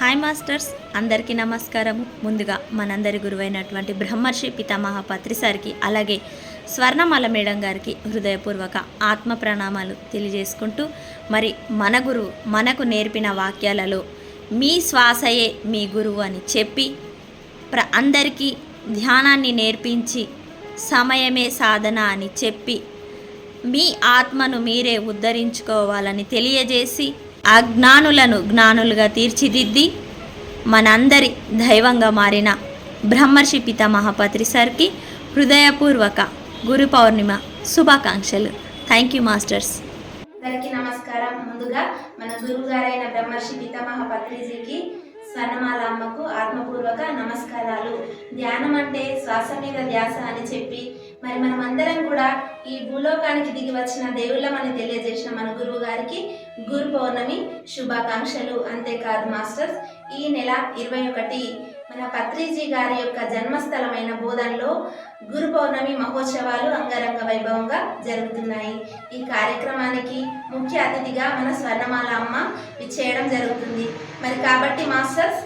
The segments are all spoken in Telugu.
హాయ్ మాస్టర్స్, అందరికీ నమస్కారము. ముందుగా మనందరి గురువైనటువంటి బ్రహ్మర్షి పితామహ పత్రి సార్కి, అలాగే స్వర్ణమాల మేడం గారికి హృదయపూర్వక ఆత్మ ప్రణామాలు తెలియజేసుకుంటూ, మరి మన గురువు మనకు నేర్పిన వాక్యాలలో మీ శ్వాసయే మీ గురువు అని చెప్పి అందరికీ ధ్యానాన్ని నేర్పించి సమయమే సాధన అని చెప్పి మీ ఆత్మను మీరే ఉద్ధరించుకోవాలని తెలియజేసి అజ్ఞానులను జ్ఞానులుగా తీర్చిదిద్ది మనందరి దైవంగా మారిన బ్రహ్మర్షి పితామహ పత్రి సార్కి హృదయపూర్వక గురు పౌర్ణిమ శుభాకాంక్షలు. Thank you masters. అందరికీ నమస్కారం. ముందుగా మన గురువు గారైన బ్రహ్మర్షి పితామహ పత్రిజీకి, స్వర్ణమాల అమ్మకు ఆత్మపూర్వక నమస్కారాలు. ధ్యానం అంటే శ్వాస మీద ధ్యాస అని చెప్పి మరి మనమందరం కూడా ఈ భూలోకానికి దిగి వచ్చిన దేవుళ్ళమని తెలియజేసిన మన గురువు గారికి గురు పౌర్ణమి శుభాకాంక్షలు. అంతేకాదు మాస్టర్స్, ఈ నెల 21 మన పత్రిజీ గారి యొక్క జన్మస్థలమైన బోధనలో గురు పౌర్ణమి మహోత్సవాలు అంగరంగ వైభవంగా జరుగుతున్నాయి. ఈ కార్యక్రమానికి ముఖ్య అతిథిగా మన స్వర్ణమాల అమ్మ విచ్చేయడం జరుగుతుంది. మరి కాబట్టి మాస్టర్స్,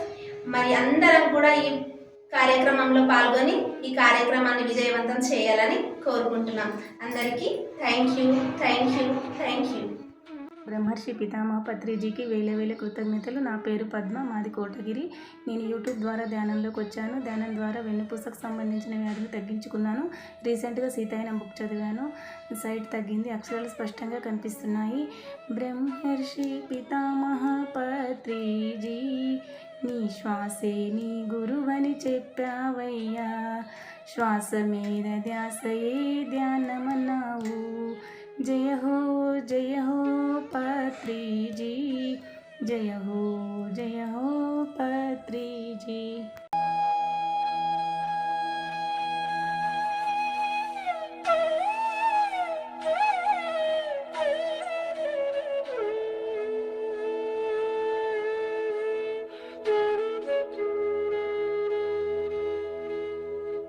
మరి అందరం కూడా ఈ కార్యక్రమంలో పాల్గొని ఈ కార్యక్రమాన్ని విజయవంతం చేయాలని కోరుకుంటున్నాం. అందరికీ థ్యాంక్ యూ. బ్రహ్మర్షి పితామహ పత్రిజీకి వేల కృతజ్ఞతలు. నా పేరు పద్మ, మాది కోటగిరి. నేను యూట్యూబ్ ద్వారా ధ్యానంలోకి వచ్చాను. ధ్యానం ద్వారా వెన్నుపూసకు సంబంధించిన వ్యాధులు తగ్గించుకున్నాను. రీసెంట్గా సీతాయనం బుక్ చదివాను. సైట్ తగ్గింది, అక్షరాలు స్పష్టంగా కనిపిస్తున్నాయి. బ్రహ్మర్షి పితామహ పత్రిజీ, నీ శ్వాసే నీ గురువని చెప్పావయ్యా, శ్వాస మీద ధ్యాసయే ధ్యానమన్నావు. జయ హో పత్రిజీ, జయ హో